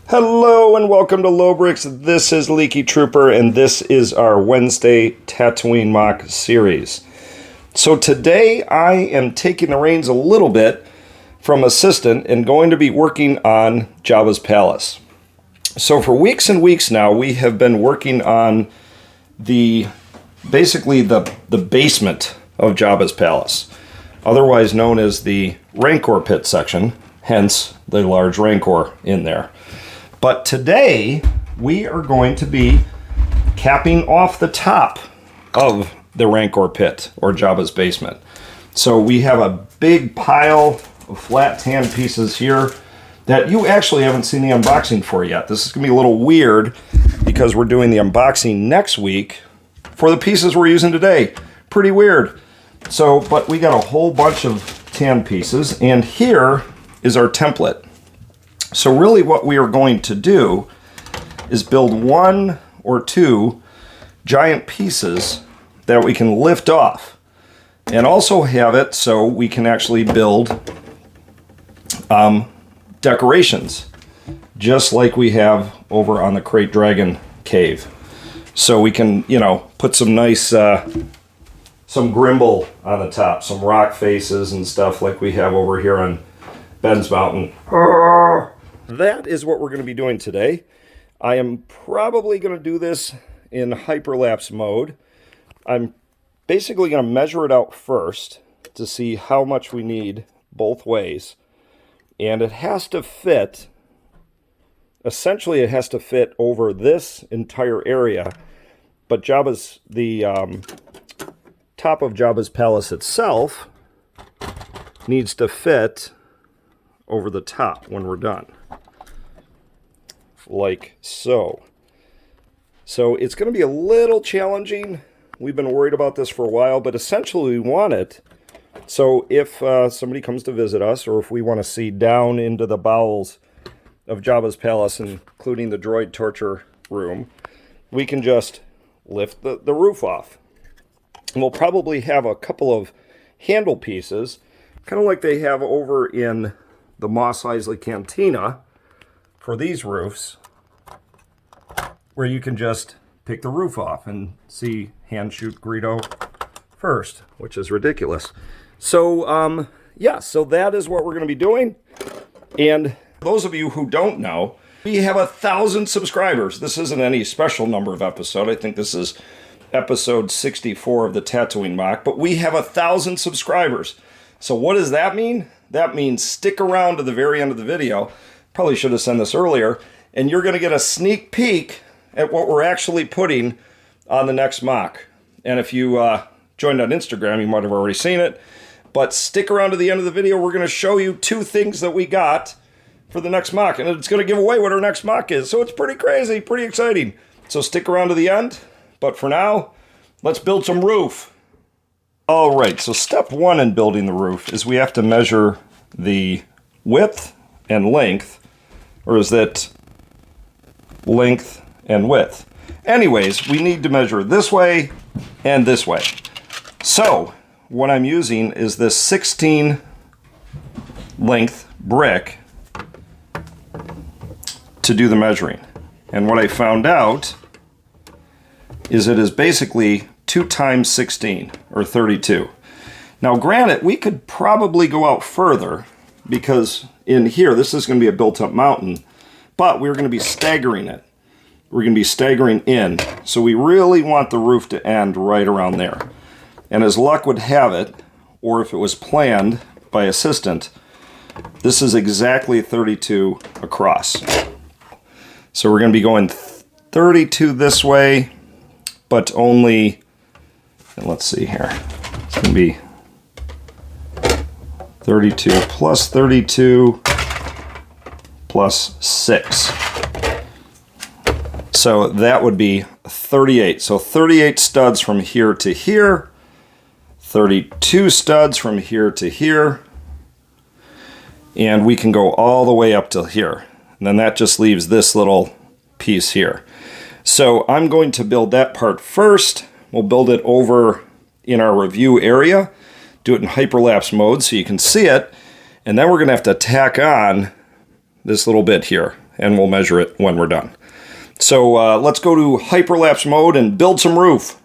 Hello and welcome to Lobricks. This is Leaky Trooper and this is our Wednesday Tatooine MOC series. So today I am taking the reins a little bit from assistant and going to be working on Jabba's palace. So for weeks and weeks now we have been working on basically the basement of Jabba's palace, otherwise known as the Rancor pit section, hence the large Rancor in there. But today, we are going to be capping off the top of the Rancor pit, or Jabba's basement. So we have a big pile of flat tan pieces here that you actually haven't seen the unboxing for yet. This is going to be a little weird because we're doing the unboxing next week for the pieces we're using today. Pretty weird. So, but we got a whole bunch of tan pieces, and here is our template. So really what we are going to do is build one or two giant pieces that we can lift off, and also have it so we can actually build decorations, just like we have over on the Crate Dragon cave. So we can, put some nice, some Grimble on the top, some rock faces and stuff like we have over here on Ben's Mountain. That is what we're going to be doing today. I am probably going to do this in hyperlapse mode. I'm basically going to measure it out first to see how much we need both ways. And it has to fit, essentially it has to fit over this entire area. But the top of Jabba's palace itself needs to fit over the top when we're done. Like so. So it's going to be a little challenging. We've been worried about this for a while, but essentially we want it. So if somebody comes to visit us, or if we want to see down into the bowels of Jabba's palace, including the droid torture room, we can just lift the roof off. And we'll probably have a couple of handle pieces, kind of like they have over in the Mos Eisley Cantina for these roofs, where you can just pick the roof off and see hand shoot Greedo first, which is ridiculous. So, yeah, so that is what we're going to be doing. And those of you who don't know, we have 1,000 subscribers. This isn't any special number of episode. I think this is episode 64 of the Tatooine MOC, but we have 1,000 subscribers. So what does that mean? That means stick around to the very end of the video. Probably should have sent this earlier, and you're going to get a sneak peek at what we're actually putting on the next MOC. And if you joined on Instagram, you might have already seen it. But stick around to the end of the video. We're going to show you two things that we got for the next MOC, and it's going to give away what our next MOC is. So it's pretty crazy, pretty exciting. So stick around to the end. But for now, let's build some roof. All right, so step one in building the roof is we have to measure the width and length. Or is that length and width? Anyways, we need to measure this way and this way. So what I'm using is this 16 length brick to do the measuring. And what I found out is it is basically 2 times 16, or 32. Now granted, we could probably go out further, because in here, this is going to be a built-up mountain, but we're going to be staggering it. We're going to be staggering in, so we really want the roof to end right around there. And as luck would have it, or if it was planned by assistant, this is exactly 32 across. So we're going to be going 32 this way, but only, and let's see here, it's going to be 32 plus 32 plus 6. So that would be 38. So 38 studs from here to here, 32 studs from here to here, and we can go all the way up to here. And then that just leaves this little piece here. So I'm going to build that part first. We'll build it over in our review area, do it in hyperlapse mode so you can see it, and then we're going to have to tack on this little bit here. and we'll measure it when we're done. So let's go to hyperlapse mode and build some roof.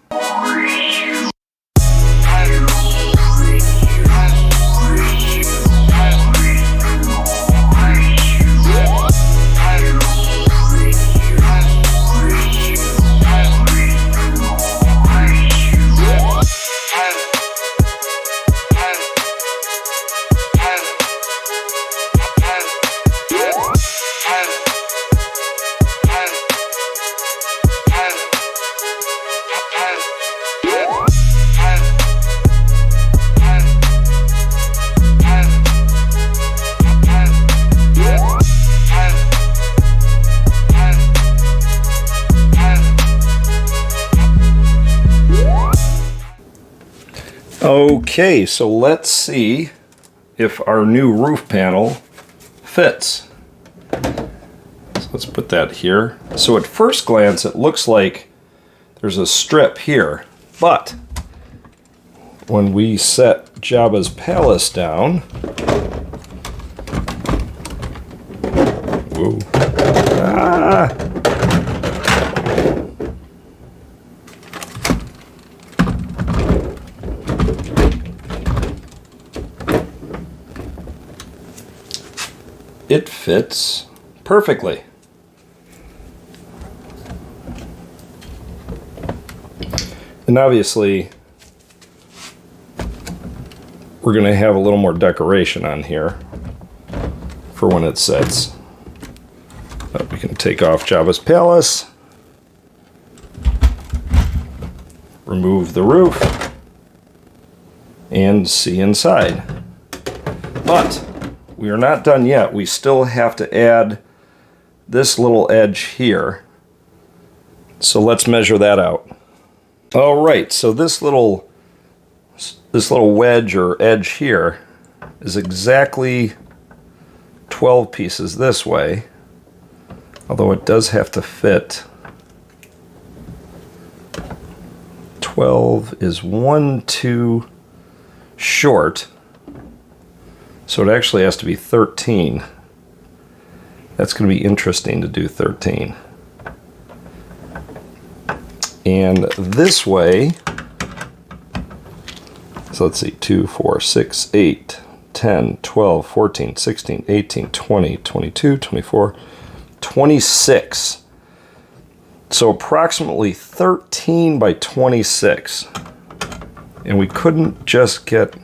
Okay, so let's see if our new roof panel fits. So let's put that here. So at first glance, it looks like there's a strip here, but when we set Jabba's palace down, whoa, it fits perfectly. And obviously, we're going to have a little more decoration on here for when it sets. We can take off Jabba's palace, remove the roof, and see inside. But we are not done yet. We still have to add this little edge here. So let's measure that out. All right, so this little wedge or edge here is exactly 12 pieces this way, although it does have to fit. 12 is 1, 2 short. So it actually has to be 13. That's going to be interesting to do 13. And this way, so let's see, 2, 4, 6, 8, 10, 12, 14, 16, 18, 20, 22, 24, 26. So approximately 13 by 26. And we couldn't just get...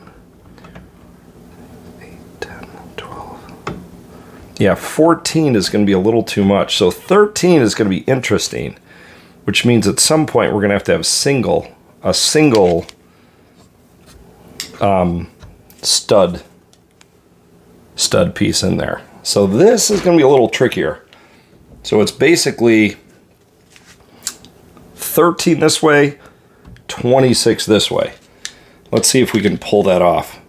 Yeah, 14 is going to be a little too much. So 13 is going to be interesting, which means at some point we're going to have a single stud piece in there. So this is going to be a little trickier. So it's basically 13 this way, 26 this way. Let's see if we can pull that off.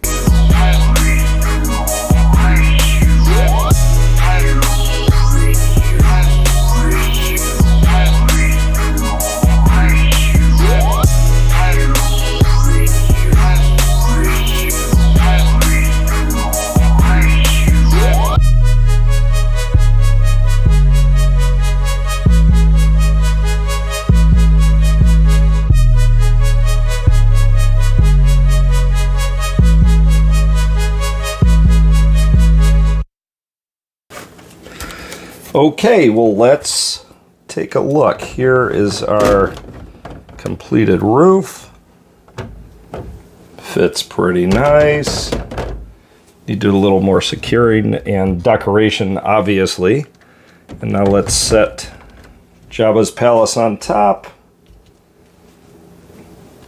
Okay, well, let's take a look. Here is our completed roof. Fits pretty nice. Need to do a little more securing and decoration, obviously. And now let's set Jabba's palace on top.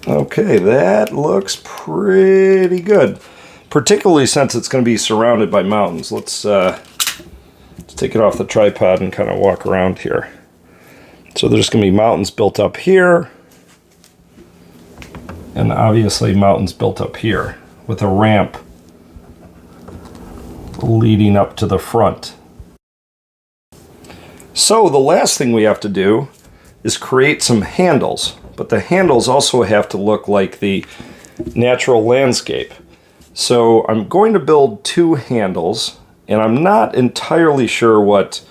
Okay, that looks pretty good. Particularly since it's going to be surrounded by mountains. Let's take it off the tripod and kind of walk around here. So there's going to be mountains built up here, and obviously mountains built up here with a ramp leading up to the front. So the last thing we have to do is create some handles, but the handles also have to look like the natural landscape. So I'm going to build 2 handles. And I'm not entirely sure what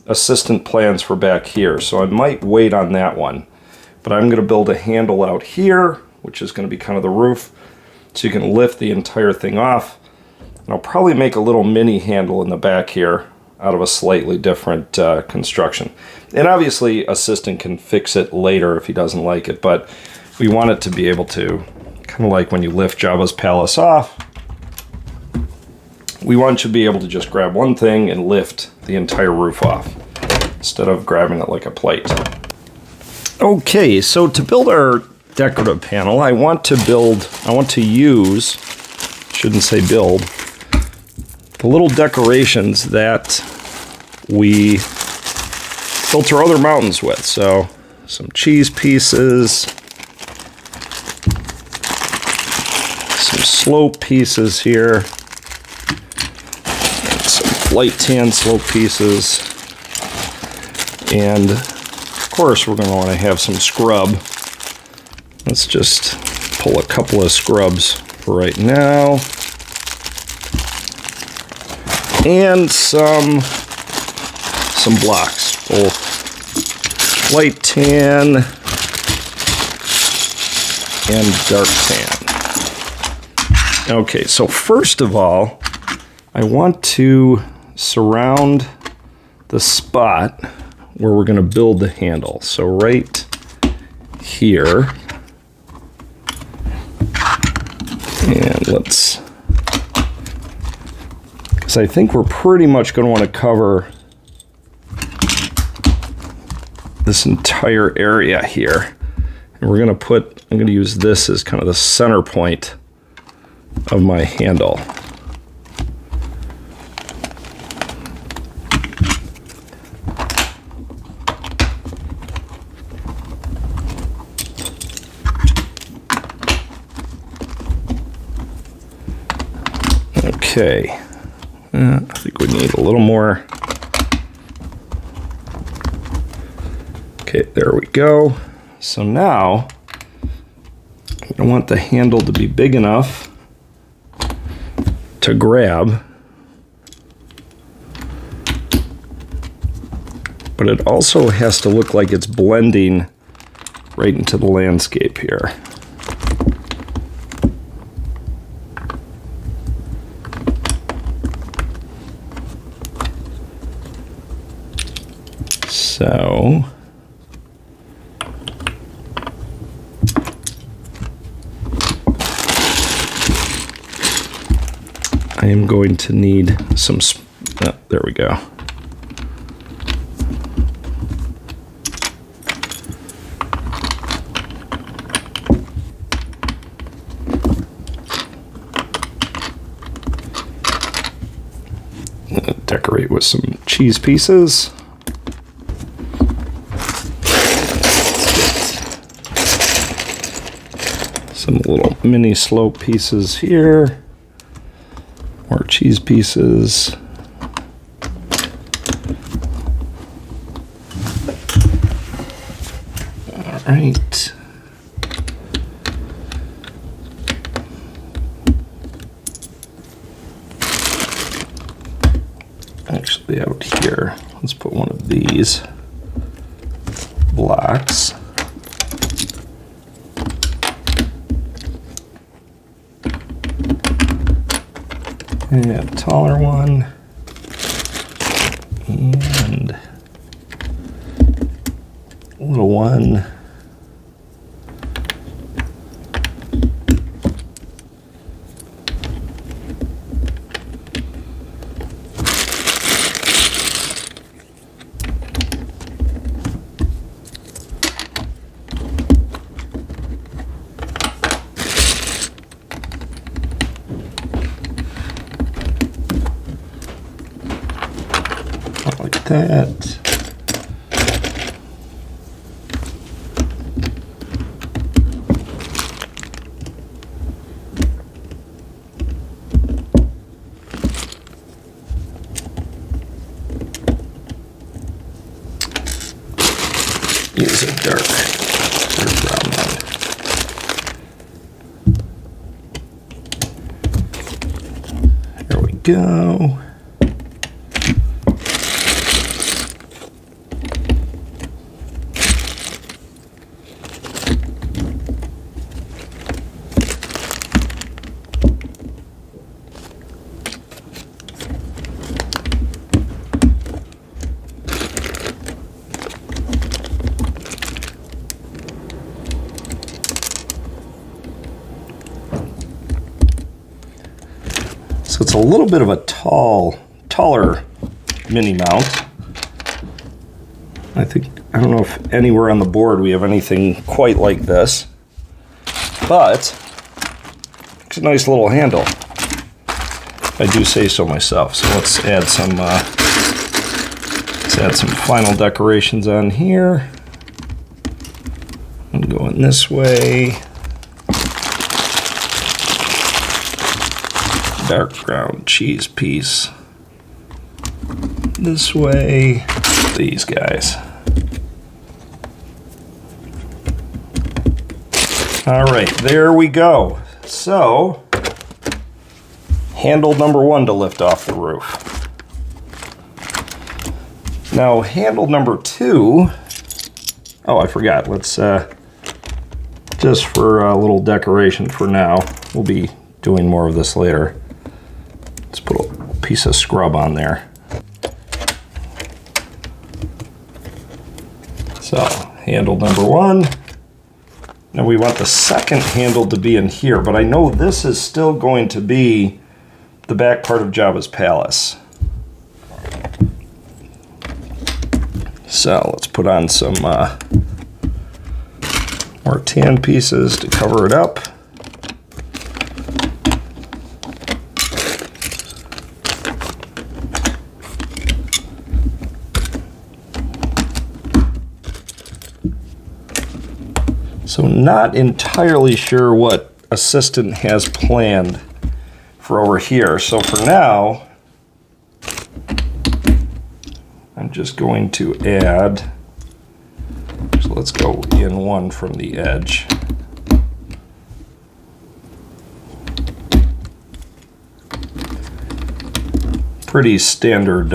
assistant plans for back here, so I might wait on that one. But I'm going to build a handle out here, which is going to be kind of the roof, so you can lift the entire thing off. And I'll probably make a little mini handle in the back here out of a slightly different construction. And obviously, assistant can fix it later if he doesn't like it, but we want it to be able to, kind of like when you lift Jabba's palace off, we want you to be able to just grab one thing and lift the entire roof off, instead of grabbing it like a plate. Okay, so to build our decorative panel, I want to use, shouldn't say build, the little decorations that we filter other mountains with. So some cheese pieces, some slope pieces here, and some light tan slope pieces, and of course we're going to want to have some scrub. Let's just pull a couple of scrubs for right now. And some blocks, both light tan and dark tan. Okay, so first of all, I want to surround the spot where we're going to build the handle. So right here, and let's, because I think we're pretty much going to want to cover this entire area here. And we're going to I'm going to use this as kind of the center point of my handle. Okay, I think we need a little more. Okay, there we go. So now, I want the handle to be big enough to grab, but it also has to look like it's blending right into the landscape here. So I am going to need some, there we go. Decorate with some cheese pieces. Some little mini slope pieces here. More cheese pieces. All right. Actually, out here, let's put one of these blocks. And a taller one, and a little one. Like that. Use a dark brown one. There we go. it's a little bit of a taller mini mount. I don't know if anywhere on the board we have anything quite like this, but it's a nice little handle, if I do say so myself. So let's add some final decorations on here. I'm going this way. Dark ground cheese piece this way. These guys. All right, there we go. So, handle number 1 to lift off the roof. Now, handle number 2. Oh, I forgot. Let's just for a little decoration for now. We'll be doing more of this later. Let's put a piece of scrub on there. So, handle number 1. Now we want the second handle to be in here, but I know this is still going to be the back part of Jabba's palace. So let's put on some more tan pieces to cover it up. So not entirely sure what assistant has planned for over here. So for now, I'm just going to add, so let's go in 1 from the edge. Pretty standard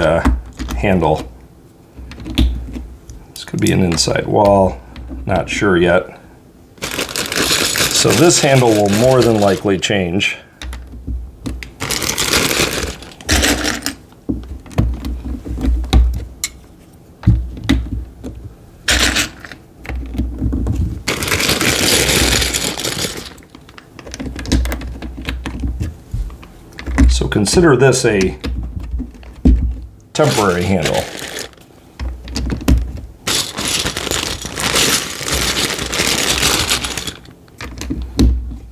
handle. This could be an inside wall, not sure yet. So this handle will more than likely change. So consider this a temporary handle.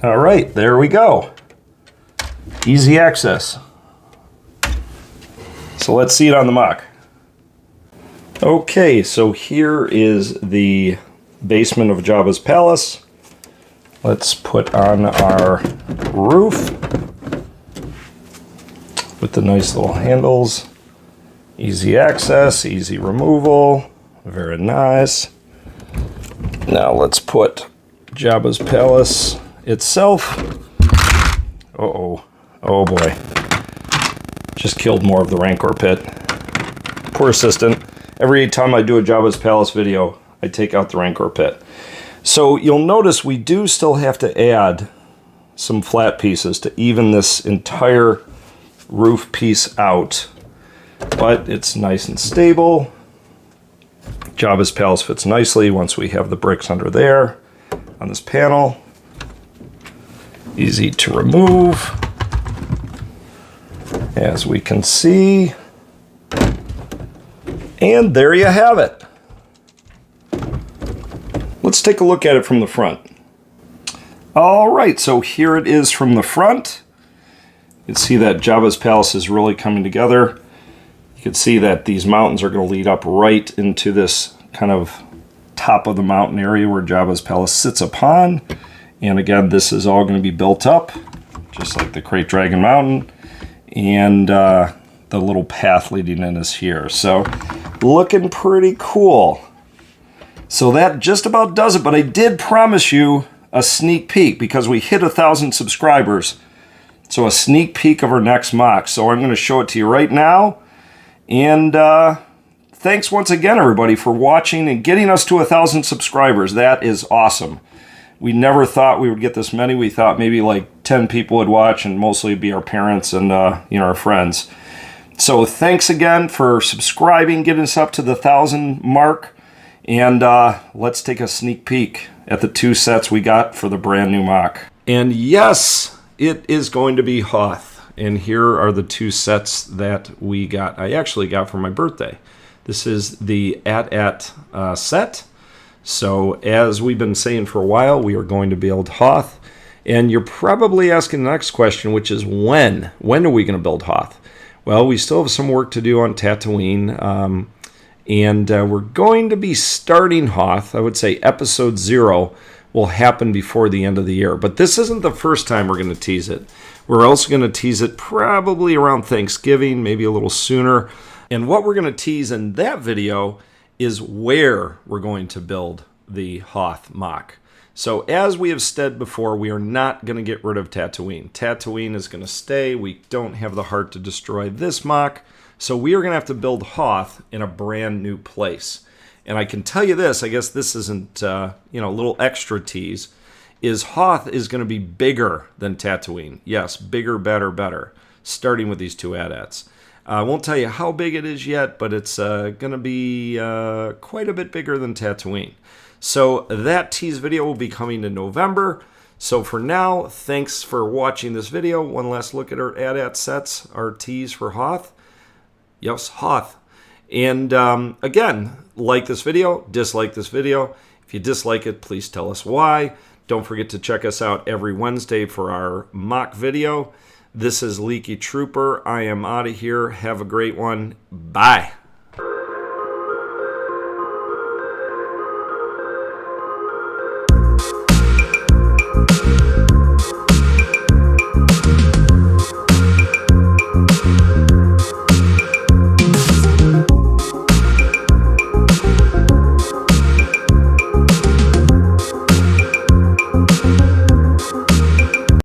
All right, there we go. Easy access. So let's see it on the MOC. Okay, so here is the basement of Jabba's palace. Let's put on our roof with the nice little handles. Easy access, easy removal, very nice. Now let's put Jabba's palace itself. Oh boy. Just killed more of the Rancor pit. Poor assistant. Every time I do a Jabba's palace video, I take out the Rancor pit. So you'll notice we do still have to add some flat pieces to even this entire roof piece out. But it's nice and stable. Jabba's palace fits nicely once we have the bricks under there on this panel. Easy to remove, as we can see. And there you have it. Let's take a look at it from the front. All right, so here it is from the front. You can see that Jabba's palace is really coming together. You can see that these mountains are going to lead up right into this kind of top of the mountain area where Jabba's palace sits upon. And again, this is all going to be built up, just like the Crate Dragon Mountain. And the little path leading in is here. So, looking pretty cool. So that just about does it. But I did promise you a sneak peek because we hit 1,000 subscribers. So a sneak peek of our next MOC. So I'm going to show it to you right now. And thanks once again, everybody, for watching and getting us to 1,000 subscribers. That is awesome. We never thought we would get this many. We thought maybe like 10 people would watch, and mostly it'd be our parents and our friends. So thanks again for subscribing, getting us up to the 1,000 mark, and let's take a sneak peek at the 2 sets we got for the brand new MOC. And yes, it is going to be Hoth. And here are the two sets that I actually got for my birthday. This is the AT-AT set. So as we've been saying for a while, we are going to build Hoth. And you're probably asking the next question, which is when? When are we going to build Hoth? Well, we still have some work to do on Tatooine. And we're going to be starting Hoth. I would say episode 0 will happen before the end of the year. But this isn't the first time we're going to tease it. We're also going to tease it probably around Thanksgiving, maybe a little sooner. And what we're going to tease in that video is where we're going to build the Hoth MOC. So as we have said before, we are not going to get rid of Tatooine. Tatooine is going to stay. We don't have the heart to destroy this MOC. So we are going to have to build Hoth in a brand new place. And I can tell you this, I guess this isn't, a little extra tease, is Hoth is going to be bigger than Tatooine. Yes, bigger, better, starting with these two AT-ATs. I won't tell you how big it is yet, but it's going to be quite a bit bigger than Tatooine. So that tease video will be coming in November. So for now, thanks for watching this video. One last look at our AT-AT sets, our tease for Hoth. Yes, Hoth. And again, like this video, dislike this video. If you dislike it, please tell us why. Don't forget to check us out every Wednesday for our mock video. This is Leaky Trooper. I am out of here. Have a great one. Bye.